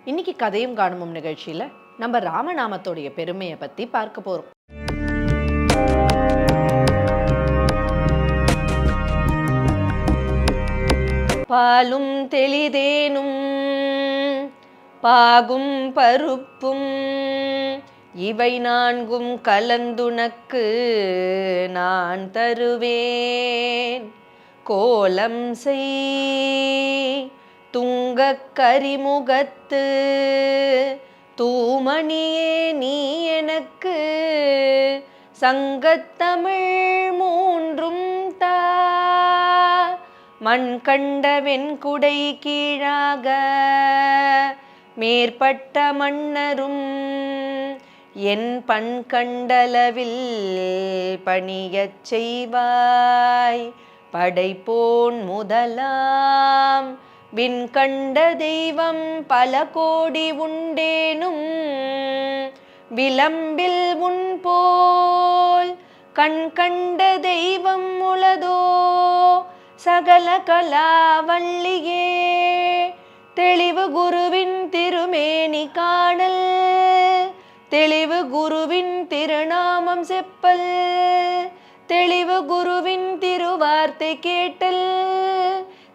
இன்னைக்கு கதையும் காணுமும் நிகழ்ச்சியில நம்ம ராமநாமத்தோடைய பெருமையை பத்தி பார்க்க போறோம். பாலும் தெளிதேனும் பாகும் பருப்பும் இவை நான்கும் கலந்துனக்கு நான் தருவேன். கோலம் செய் துங்கக் கரிமுகத்து தூமணியே நீ எனக்கு சங்கத்தமிழ் மூன்றும் தா. மண் கண்ட வெண்குடை கீழாக மேற்பட்ட மன்னரும் என் பண் கண்டளவில் பணியச் செய்வாய். படைப்போன் முதலாம் விண் கண்ட தெய்வம் பல கோடி உண்டேனும் விளம்பில் உன் போல் கண் கண்ட தெய்வம் உளதோ சகல கலாவல்லியே. தெளிவு குருவின் திருமேனி காணல் தெளிவு குருவின் திருநாமம் செப்பல் தெளிவு குருவின் திருவார்த்தை கேட்டல்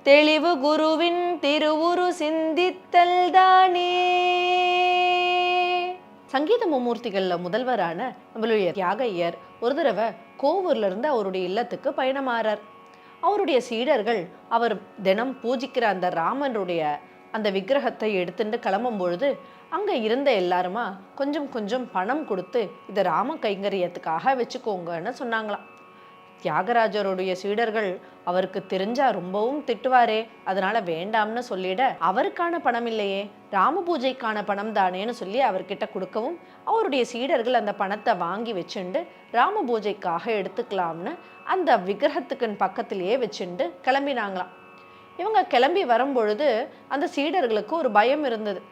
தெளிவு குருவின் திருவுரு சிந்தித்தல் தானே. சங்கீத மும்மூர்த்திகள்ல முதல்வரான நம்மளுடைய தியாகையர் ஒரு தடவை கோவூர்ல இருந்து அவருடைய இல்லத்துக்கு பயணமாறார். அவருடைய சீடர்கள் அவர் தினம் பூஜிக்கிற அந்த ராமனுடைய அந்த விக்கிரகத்தை எடுத்துட்டு கிளம்பும் பொழுது அங்க இருந்த எல்லாருமா கொஞ்சம் கொஞ்சம் பணம் கொடுத்து இதை ராம கைங்கரியத்துக்காக வச்சுக்கோங்கன்னு சொன்னாங்களாம். தியாகராஜருடைய சீடர்கள் அவருக்கு தெரிஞ்சா ரொம்பவும் திட்டுவாரே, அதனால வேண்டாம்னு சொல்லிட அவருக்கான பணம் இல்லையே ராம பூஜைக்கான பணம் தானேன்னு சொல்லி அவர்கிட்ட கொடுக்கவும் அவருடைய சீடர்கள் அந்த பணத்தை வாங்கி வச்சுண்டு ராம பூஜைக்காக எடுத்துக்கலாம்னு அந்த விக்கிரகத்துக்கு பக்கத்திலேயே வச்சுண்டு கிளம்பினாங்களாம். இவங்க கிளம்பி வரும்பொழுது அந்த சீடர்களுக்கு ஒரு பயம் இருந்தது.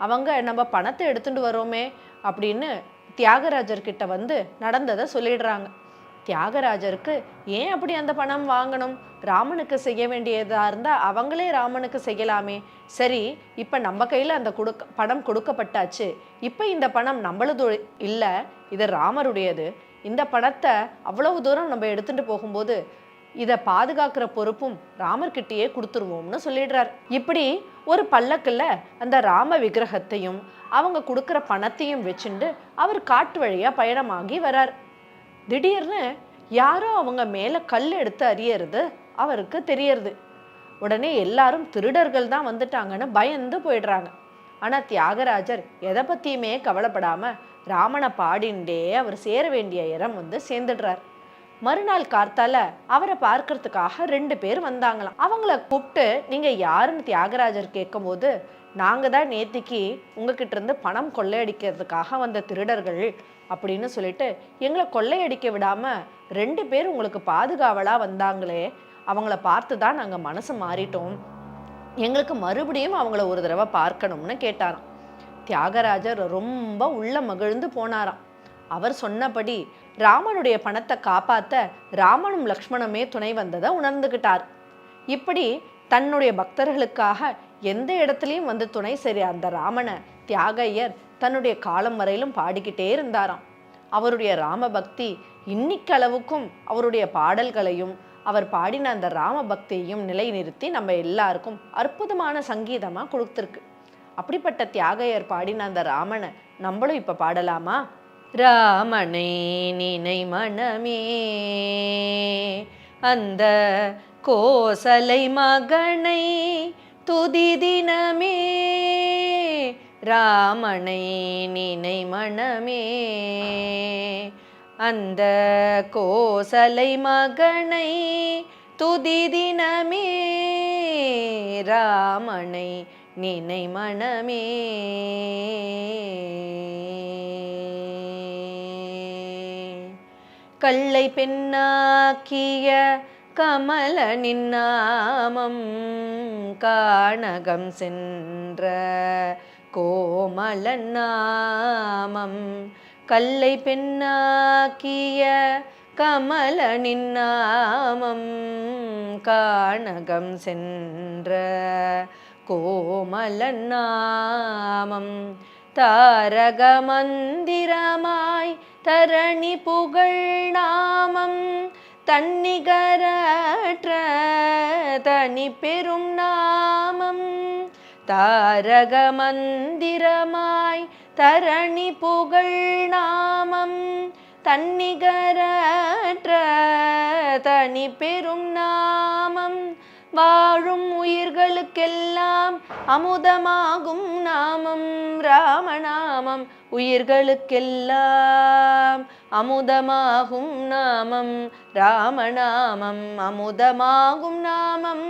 அவங்க நம்ம பணத்தை எடுத்துட்டு வரோமே அப்படின்னு தியாகராஜர்கிட்ட வந்து நடந்ததை சொல்லிடுறாங்க. தியாகராஜருக்கு ஏன் அப்படி அந்த பணம் வாங்கணும், ராமனுக்கு செய்ய வேண்டியதா இருந்தா அவங்களே ராமனுக்கு செய்யலாமே. சரி, இப்ப நம்ம கையில அந்த பணம் கொடுக்கப்பட்டாச்சு, இப்ப இந்த பணம் நம்மளது இல்லை, இது ராமருடையது. இந்த பணத்தை அவ்வளவு தூரம் நம்ம எடுத்துட்டு போகும்போது இதை பாதுகாக்கிற பொறுப்பும் ராமர்கிட்டயே கொடுத்துருவோம்னு சொல்லிடுறார். இப்படி ஒரு பல்லக்குல அந்த ராம விக்கிரகத்தையும் அவங்க கொடுக்குற பணத்தையும் வச்சுண்டு அவர் காட்டு வழியா பயணமாகி வரார். திடீர்னு யாரோ அவங்க மேல கல் எடுத்து அறியறது அவருக்கு தெரியறது. உடனே எல்லாரும் திருடர்கள் தான் வந்துட்டாங்கன்னு பயந்து போயிடுறாங்க. ஆனா தியாகராஜர் எதை பத்தியுமே கவலைப்படாம ராமனை பாடிண்டே அவர் சேர வேண்டிய இடம் வந்து சேர்ந்துடுறார். மறுநாள் கார்த்தால அவரை பார்க்கறதுக்காக 2 பேர் வந்தாங்களாம். அவங்கள கூப்பிட்டு நீங்க யாருன்னு தியாகராஜர் கேட்கும் போது, நாங்க தான் நேத்திக்கு உங்ககிட்ட இருந்து பணம் கொள்ளையடிக்கிறதுக்காக வந்த திருடர்கள் அப்படின்னு சொல்லிட்டு எங்களை கொள்ளையடிக்க விடாம 2 பேர் உங்களுக்கு பாதுகாவலா வந்தாங்களே, அவங்கள பார்த்து தான் நாங்க மனசு மாறிட்டோம், எங்களுக்கு மறுபடியும் அவங்கள ஒரு தடவை பார்க்கணும்னு கேட்டாராம். தியாகராஜர் ரொம்ப உள்ள மகிழ்ந்து போனாராம். அவர் சொன்னபடி ராமனுடைய பணத்தை காப்பாத்த ராமனும் லக்ஷ்மணமே துணை வந்ததை உணர்ந்துகிட்டார். இப்படி தன்னுடைய பக்தர்களுக்காக எந்த இடத்துலையும் வந்து துணை சரி அந்த ராமனை தியாகையர் தன்னுடைய காலம் வரையிலும் பாடிக்கிட்டே இருந்தாராம். அவருடைய ராம பக்தி இன்னிக்களவுக்கும் அவருடைய பாடல்களையும் அவர் பாடின அந்த ராம பக்தியையும் நிலைநிறுத்தி நம்ம எல்லாருக்கும் அற்புதமான சங்கீதமா கொடுத்துருக்கு. அப்படிப்பட்ட தியாகையர் பாடின அந்த ராமனை நம்மளும் இப்ப பாடலாமா? ராமனை நினை மனமே அந்த கோசலை மகனை துதி தினமே. ராமனை நினை மனமே அந்த கோசலை மகனை துதி தினமே. ராமனை நினை மனமே. கல்லை பெண்ணாக்கிய கமலனின் நாமம் கானகம் சென்ற கோமலன் நாமம். கல்லை பெண்ணாக்கிய கமலனின் நாமம் கானகம் சென்ற கோமலன் நாமம் தாரக மந்திரமாய் தரணி புகழ் நாமம் தன்னிகரற்ற தனி பெரும் நாமம் தாரக மந்திரமாய் தரணி புகழ் நாமம் தன்னிகரற்ற தனி பெரும் நாமம் வாழும் உயிர்களுக்கெல்லாம் அமுதமாகும் நாமம் ராமநாமம் உயிர்களுக்கெல்லாம் அமுதமாகும் நாமம் ராமநாமம் அமுதமாகும் நாமம்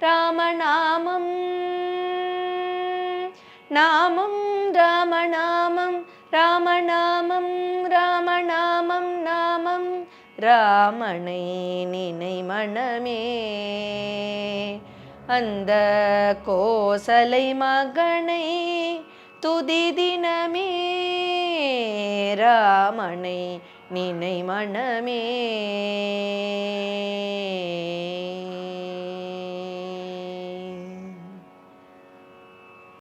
ராமநாமம் நாமம் ராமநாமம் ராமநாமம் ராமநாமம் நாமம் ராமனை நினை மனமே அந்த கோசலை மகனை துதி தினமே ராமனை நினை மனமே.